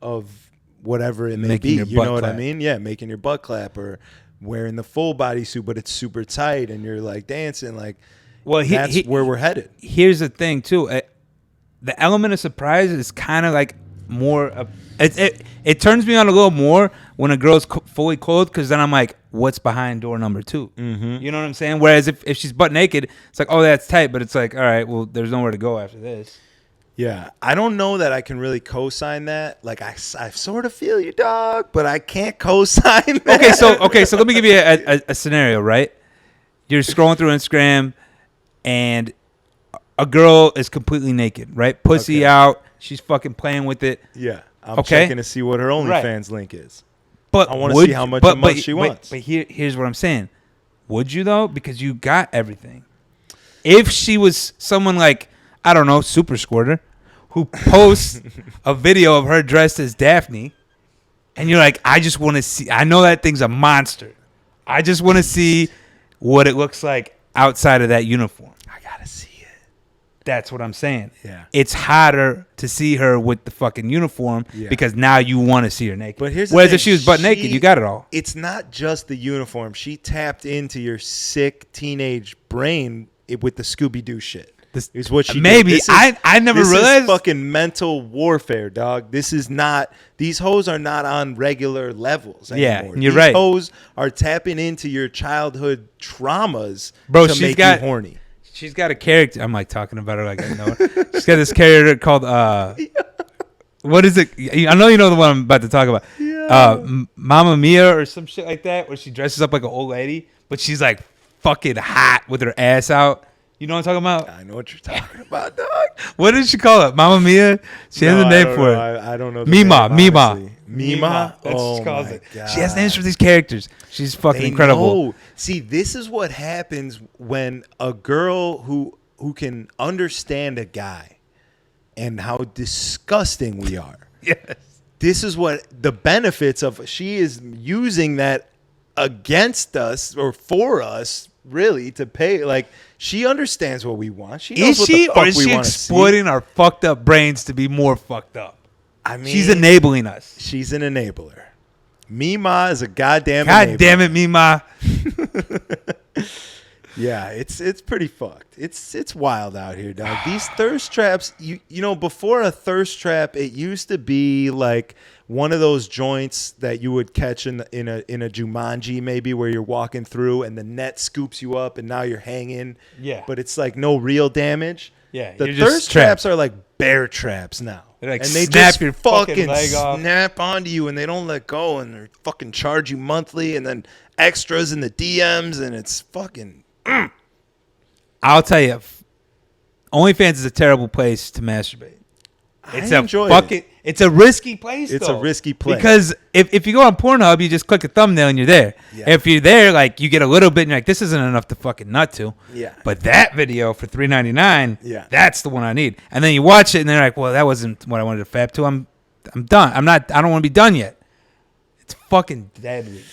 of whatever it may be. You know what I mean? Yeah, making your butt clap or wearing the full bodysuit, but it's super tight and you're like dancing. Like, well, that's where we're headed. Here's the thing, too. The element of surprise is kind of like more it turns me on a little more when a girl's fully clothed, because then I'm like, what's behind door number 2? You know what I'm saying? Whereas if she's butt naked, it's like, oh, that's tight, but it's like, all right, well, there's nowhere to go after this. Yeah, I don't know that I can really co-sign that. Like, I sort of feel you, dog, but I can't co-sign that. Okay, so let me give you a scenario, right? You're scrolling through Instagram, and a girl is completely naked, right? Pussy out. She's fucking playing with it. Yeah. I'm checking to see what her OnlyFans link is. But I want to see how much a month she wants. But here's what I'm saying. Would you, though? Because you got everything. If she was someone like, I don't know, Super Squirter, who posts a video of her dressed as Daphne, and you're like, I just want to see. I know that thing's a monster. I just want to see what it looks like outside of that uniform. I gotta see it. That's what I'm saying. Yeah. It's hotter to see her with the fucking uniform because now you want to see her naked. But here's the Whereas thing, if she was butt naked, you got it all. It's not just the uniform. She tapped into your sick teenage brain with the Scooby-Doo shit. This is what she maybe. I never realized. This is fucking mental warfare, dog. This is not. These hoes are not on regular levels anymore. Yeah, you're right. These hoes are tapping into your childhood traumas to make you horny. She's got a character. I'm like talking about her like I know her. She's got this character called what is it? I know you know the one I'm about to talk about. Yeah. Mamma Mia or some shit like that, where she dresses up like an old lady, but she's like fucking hot with her ass out. You know what I'm talking about? I know what you're talking about, dog. What did she call it? Mamma Mia? She has a name for it. I don't know. Mima. Mima? That's what she calls it. God. She has names for these characters. She's fucking incredible. Know. See, this is what happens when a girl who can understand a guy and how disgusting we are. Yes. This is what the benefits of. She is using that against us or for us, really, to pay. Like, she understands what we want. She knows what the fuck or is she exploiting our fucked up brains to be more fucked up? I mean, she's enabling us. She's an enabler. Mima is a goddamn God enabler. damn it, Mima. Yeah, it's pretty fucked. It's wild out here, dog. These thirst traps, you know, before a thirst trap, it used to be like one of those joints that you would catch in a Jumanji, maybe, where you're walking through and the net scoops you up and now you're hanging. Yeah. But it's like no real damage. Yeah. The thirst traps are like bear traps now. Like, and they snap just your fucking leg off. snap onto you and they don't let go and they fucking charge you monthly and then extras in the DMs and it's fucking. I'll tell you, OnlyFans is a terrible place to masturbate. It's a risky place. It's a risky place because if you go on Pornhub, you just click a thumbnail and you're there. Yeah. If you're there, like, you get a little bit and you're like, this isn't enough to fucking nut to. Yeah. But that video for $3.99, yeah, that's the one I need. And then you watch it and they're like, well, that wasn't what I wanted to fap to. I'm done. I don't want to be done yet. It's fucking deadly.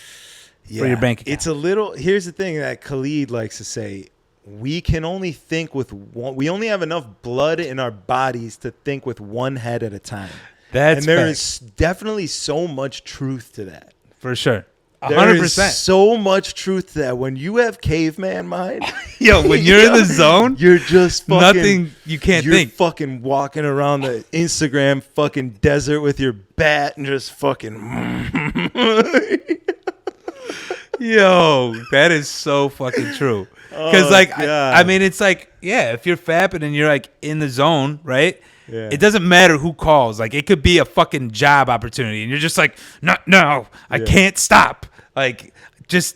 For your bank account. It's a little. Here's the thing that Khalid likes to say: we can only think with one. We only have enough blood in our bodies to think with one head at a time. And there is definitely so much truth to that. For sure, 100%. There is so much truth to that. When you have caveman mind, when you're in the zone, you're just fucking nothing. You can't think. You're fucking walking around the Instagram fucking desert with your bat and just fucking. Yo, that is so fucking true. Because, I mean, it's like, yeah, if you're fapping and you're, like, in the zone, right? Yeah. It doesn't matter who calls. Like, it could be a fucking job opportunity, and you're just like, no, I can't stop. Like, just,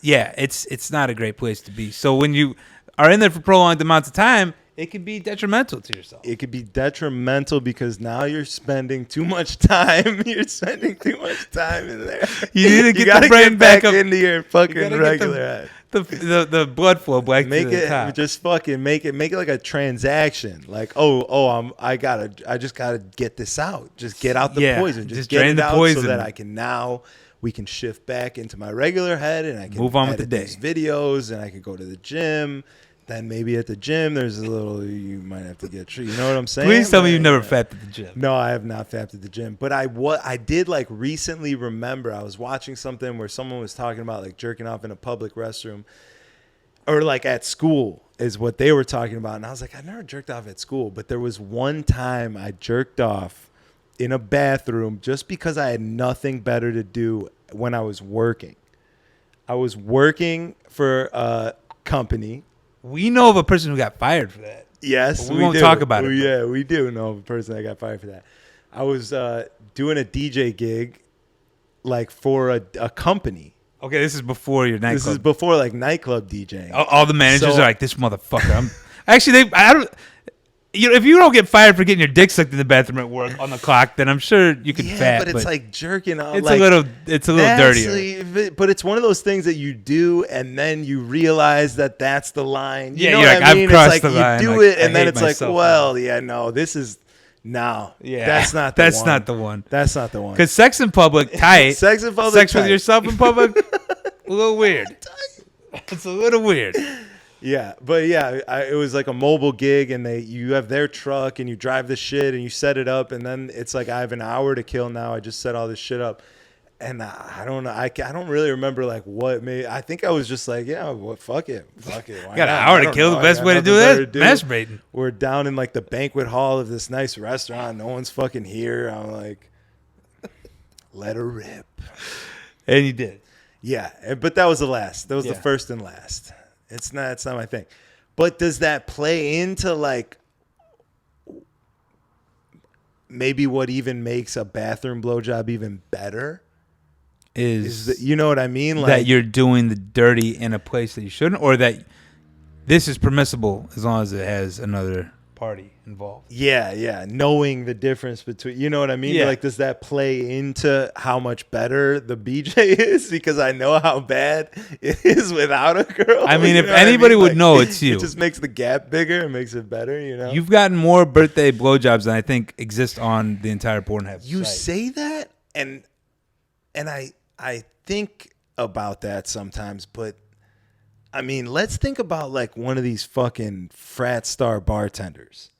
yeah, it's not a great place to be. So when you are in there for prolonged amounts of time, it could be detrimental to yourself. It could be detrimental because now you're spending too much time. You're spending too much time in there. You need to get gotta the brain back up into your fucking regular head. The blood flow back Make to the it top. just fucking make it like a transaction. Like, I just gotta get this out. Just get out the poison. Just get drain it the out poison. so that we can shift back into my regular head and I can move on with the edit day. these videos and I can go to the gym. Then maybe at the gym there's a little you might have to get you know what I'm saying? Please tell me you've never fapped at the gym. No, I have not fapped at the gym. But I did like recently remember I was watching something where someone was talking about like jerking off in a public restroom or like at school is what they were talking about. And I was like, I never jerked off at school. But there was one time I jerked off in a bathroom just because I had nothing better to do when I was working. I was working for a company. We know of a person who got fired for that. Yes, we won't talk about it. Yeah, we do know of a person that got fired for that. I was doing a DJ gig, like for a company. Okay, this is before your nightclub. This is before like nightclub DJing. All the managers are like, this motherfucker. Actually, I don't. If you don't get fired for getting your dick sucked in the bathroom at work on the clock, then I'm sure you can fap. But it's like jerking off. It's like, it's a little dirtier. But it's one of those things that you do, and then you realize that that's the line. You Yeah, know you're what like, I mean? I've crossed it's like the line. you do Like, it, and I then hate it's like, myself well, yeah, no, this is no. Yeah, that's not. The that's one. not the one. That's not the one. Because sex in public, tight. Sex in public, sex tight. with yourself in public, a little weird. It's a little weird. Yeah, but yeah, it was like a mobile gig, and you have their truck, and you drive the shit, and you set it up, and then it's like I have an hour to kill now. I just set all this shit up, and I don't know. I don't really remember like what made. I think I was just like, yeah, well, fuck it. Why Got an not? hour I to don't kill. know. The best I way to got do nothing that, better masturbating. We're down in like the banquet hall of this nice restaurant. No one's fucking here. I'm like, let her rip. And you did. Yeah, but that was the last. That was the Yeah. first and last. It's not my thing. But does that play into like maybe what even makes a bathroom blowjob even better? Is that, you know what I mean? Like that you're doing the dirty in a place that you shouldn't, or that this is permissible as long as it has another party involved. Yeah. Knowing the difference between, you know what I mean? Yeah. Like, does that play into how much better the BJ is? Because I know how bad it is without a girl. I mean, You if know what anybody would Like, know, it's you. It just makes the gap bigger and makes it better, you know? You've gotten more birthday blowjobs than I think exist on the entire Pornhub You site. say that, and I think about that sometimes, but I mean, let's think about like one of these fucking frat star bartenders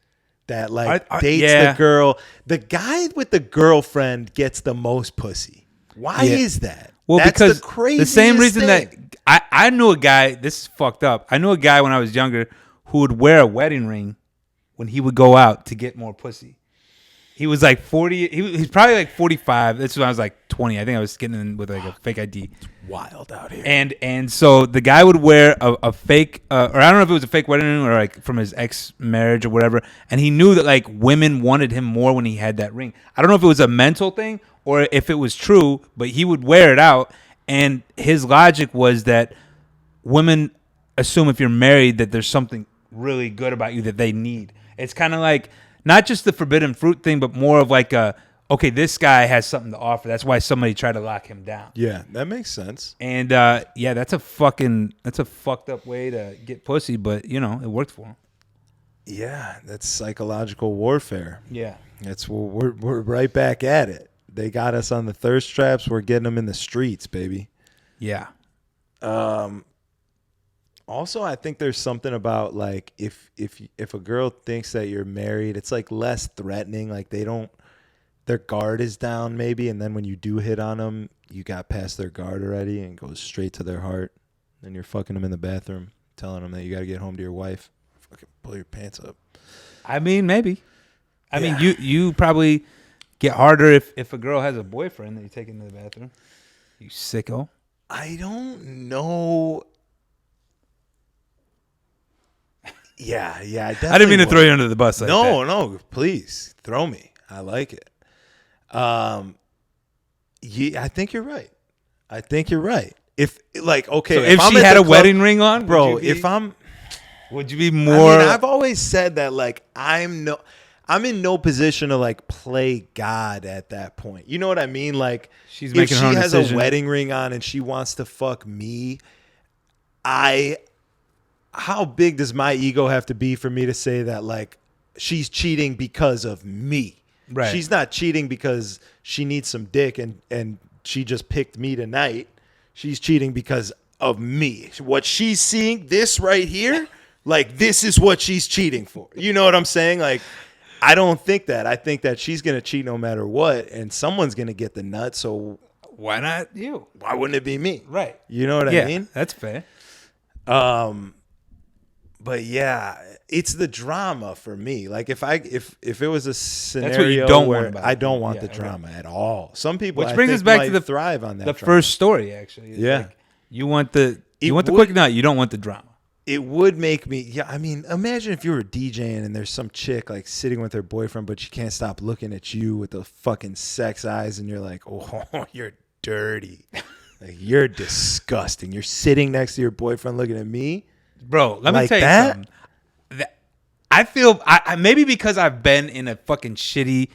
that like dates the girl. The guy with the girlfriend gets the most pussy. Why is that? Well, that's because the craziest the same reason thing. that I knew a guy. This is fucked up. I knew a guy when I was younger who would wear a wedding ring when he would go out to get more pussy. He was like 40. He's probably like 45. This is when I was like 20. I think I was getting in with like a fake ID. It's wild out here. And so the guy would wear a fake, or I don't know if it was a fake wedding ring or like from his ex marriage or whatever. And he knew that like women wanted him more when he had that ring. I don't know if it was a mental thing or if it was true, but he would wear it out. And his logic was that women assume if you're married that there's something really good about you that they need. It's kind of like not just the forbidden fruit thing, but more of like okay, this guy has something to offer. That's why somebody tried to lock him down. Yeah, that makes sense. And that's a fucked up way to get pussy, but you know, it worked for him. Yeah, that's psychological warfare. Yeah. That's we're right back at it. They got us on the thirst traps. We're getting them in the streets, baby. Yeah. Also, I think there's something about like if a girl thinks that you're married, it's like less threatening. Like their guard is down maybe, and then when you do hit on them, you got past their guard already and goes straight to their heart. Then you're fucking them in the bathroom, telling them that you got to get home to your wife. Fucking pull your pants up. I mean, maybe. I mean, you probably get harder if a girl has a boyfriend that you take into the bathroom. You sicko. I don't know. Yeah, I didn't mean to throw you under the bus like that. No, please throw me. I like it. Yeah, I think you're right. If like, okay, so if she had a wedding ring on, bro, would you be more? I mean, I've always said that like I'm in no position to like play God at that point. You know what I mean? Like she's if she her own has decision. a wedding ring on and she wants to fuck me, how big does my ego have to be for me to say that like she's cheating because of me? Right. She's not cheating because she needs some dick and she just picked me tonight. She's cheating because of me. What she's seeing, this right here, like this is what she's cheating for. You know what I'm saying? Like I don't think that. I think that she's going to cheat no matter what, and someone's going to get the nut. So why not you? Why wouldn't it be me? Right. You know what I mean? That's fair. But yeah, it's the drama for me. Like if it was a scenario That's what you don't where want about I it. don't want the drama at all. Some people, Which brings us back to the thrive on that. The drama. first story, actually. It's like, you want the quick nut. You don't want the drama. It would make me. Yeah, I mean, imagine if you were DJing and there's some chick like sitting with her boyfriend, but she can't stop looking at you with the fucking sex eyes, and you're like, oh, you're dirty. Like you're disgusting. You're sitting next to your boyfriend looking at me. Bro, let me like tell you that? something. I feel I maybe because I've been in a fucking shitty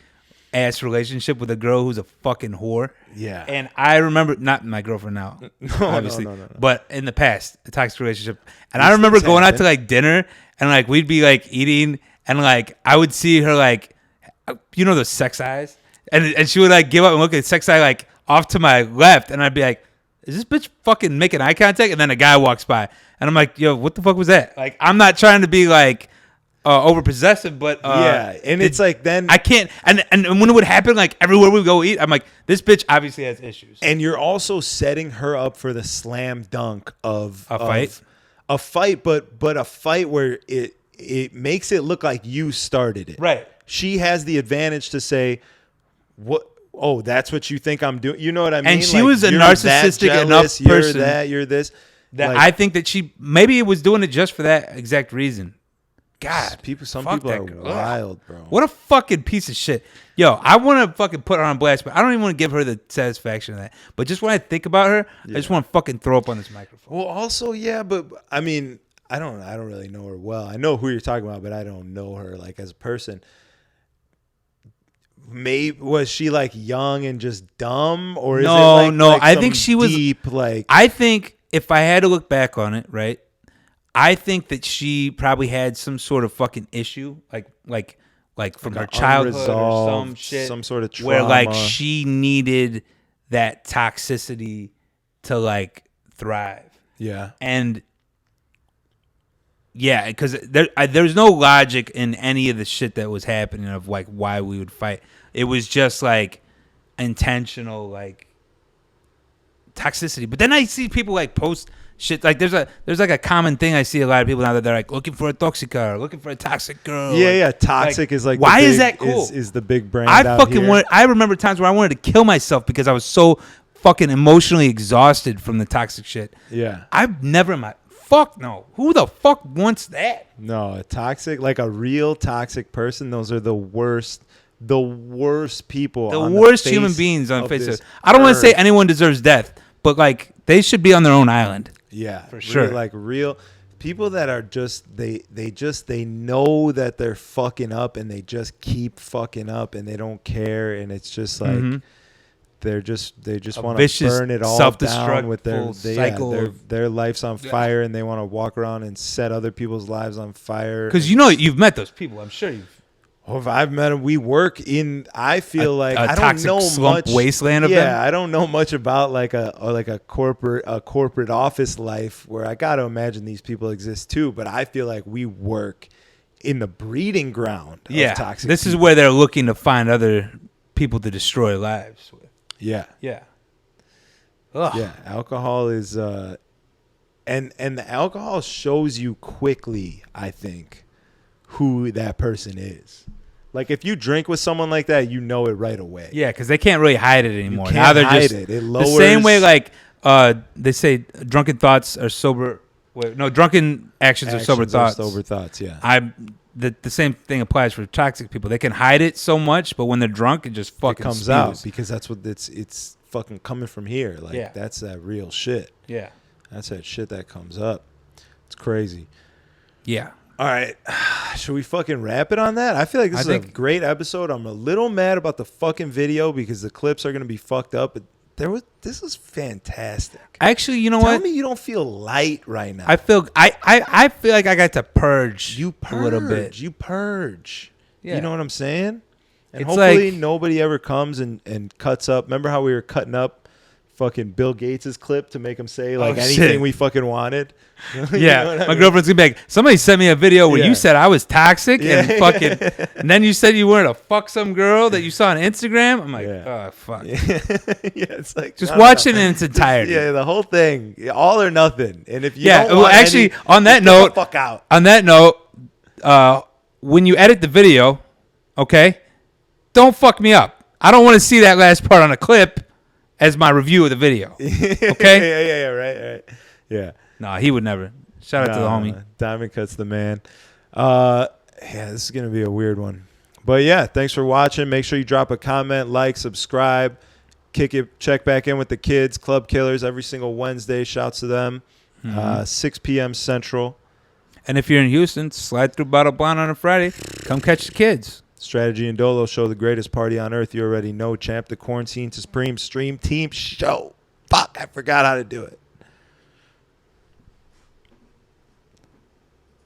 ass relationship with a girl who's a fucking whore. Yeah. And I remember, not my girlfriend now, obviously, no. but in the past, a toxic relationship. And I remember going out to like dinner and like we'd be like eating and like I would see her like, you know, those sex eyes, and she would like give up and look at sex eye like off to my left, and I'd be like, is this bitch fucking making eye contact? And then a guy walks by, and I'm like, yo, what the fuck was that? Like, I'm not trying to be like over possessive, but yeah, and it's like then I can't. And when it would happen, like everywhere we go eat, I'm like, this bitch obviously has issues. And you're also setting her up for the slam dunk of a fight, but a fight where it makes it look like you started it. Right. She has the advantage to say, what? Oh, that's what you think I'm doing. You know what I mean? And she was a narcissistic enough person. You're this. That like, I think that she maybe was doing it just for that exact reason. God, some people are wild, bro. What a fucking piece of shit. Yo, I want to fucking put her on blast, but I don't even want to give her the satisfaction of that. But just when I think about her, I just want to fucking throw up on this microphone. Well, also, yeah, but I mean, I don't really know her well. I know who you're talking about, but I don't know her like as a person. Maybe was she like young and just dumb, or is it like, no? Like I think she was deep. Like I think if I had to look back on it, right, I think that she probably had some sort of fucking issue, like from her childhood or some shit, some sort of trauma, where like she needed that toxicity to like thrive. Yeah, and yeah, because there's no logic in any of the shit that was happening of like why we would fight. It was just like intentional like toxicity. But then I see people like post shit like there's like a common thing I see a lot of people now that they're like looking for a toxica or looking for a toxic girl. Yeah, toxic is like why is that cool? Is the big brand? I remember times where I wanted to kill myself because I was so fucking emotionally exhausted from the toxic shit. Yeah, I've never fuck no. Who the fuck wants that? No, a toxic, like a real toxic person. Those are the worst people. The worst human beings on face. I don't want to say anyone deserves death, but like they should be on their own island. Yeah, for sure. Really, like real people that are just they know that they're fucking up and they just keep fucking up and they don't care, and it's just like. They just want to burn it all down with their life's on fire, and they want to walk around and set other people's lives on fire. Because you've met those people, I'm sure you've. Oh, if I've met them, we work in. I feel like I don't know much wasteland of them. Yeah, I don't know much about like a corporate office life where I got to imagine these people exist too. But I feel like we work in the breeding ground. Of toxic. This is where they're looking to find other people to destroy lives with. Yeah. Ugh. Yeah. Alcohol is and the alcohol shows you quickly, I think, who that person is. Like if you drink with someone like that, you know it right away. Yeah, because they can't really hide it anymore. You can't now they're hide just it. It lowers the same way like they say drunken thoughts are sober. No, drunken actions are sober thoughts. Sober thoughts, yeah. The same thing applies for toxic people. They can hide it so much, but when they're drunk, it just fucking comes spews. out because that's what it's fucking coming from here. Like Yeah. that's that real shit. Yeah. That's that shit that comes up. It's crazy. Yeah. All right. Should we fucking wrap it on that? I feel like this is a great episode. I'm a little mad about the fucking video because the clips are going to be fucked up. But this was fantastic. Actually, you know Tell what? me you don't feel light right now. I feel like I got to purge a little bit. You purge. Yeah. You know what I'm saying? And It's hopefully like- nobody ever comes and cuts up. Remember how we were cutting up fucking Bill Gates' clip to make him say like anything shit. we fucking wanted? You know Yeah, what I my mean? girlfriend's gonna be like, somebody sent me a video where Yeah. you said I was toxic and Yeah. fucking, and then you said you wanted to fuck some girl that you saw on Instagram. I'm like, Yeah. oh fuck, Yeah, it's like just no, watch no. it in its entirety. Yeah, the whole thing, all or nothing. And if you Yeah, don't well, want actually, any, on that get the note- fuck out. On that note, when you edit the video, okay, don't fuck me up. I don't want to see that last part on a clip as my review of the video. Okay? yeah, right. Yeah. Nah, he would never. Shout out to the homie. Diamond Cut's the man. Yeah, this is gonna be a weird one. But yeah, thanks for watching. Make sure you drop a comment, like, subscribe, kick it, check back in with the kids, Club Killers every single Wednesday. Shouts to them. 6 p.m. Central. And if you're in Houston, slide through Bottle Blonde on a Friday. Come catch the kids. Strategy and Dolo show, the greatest party on earth. You already know, champ. The Quarantine to Supreme Stream Team Show. Fuck, I forgot how to do it.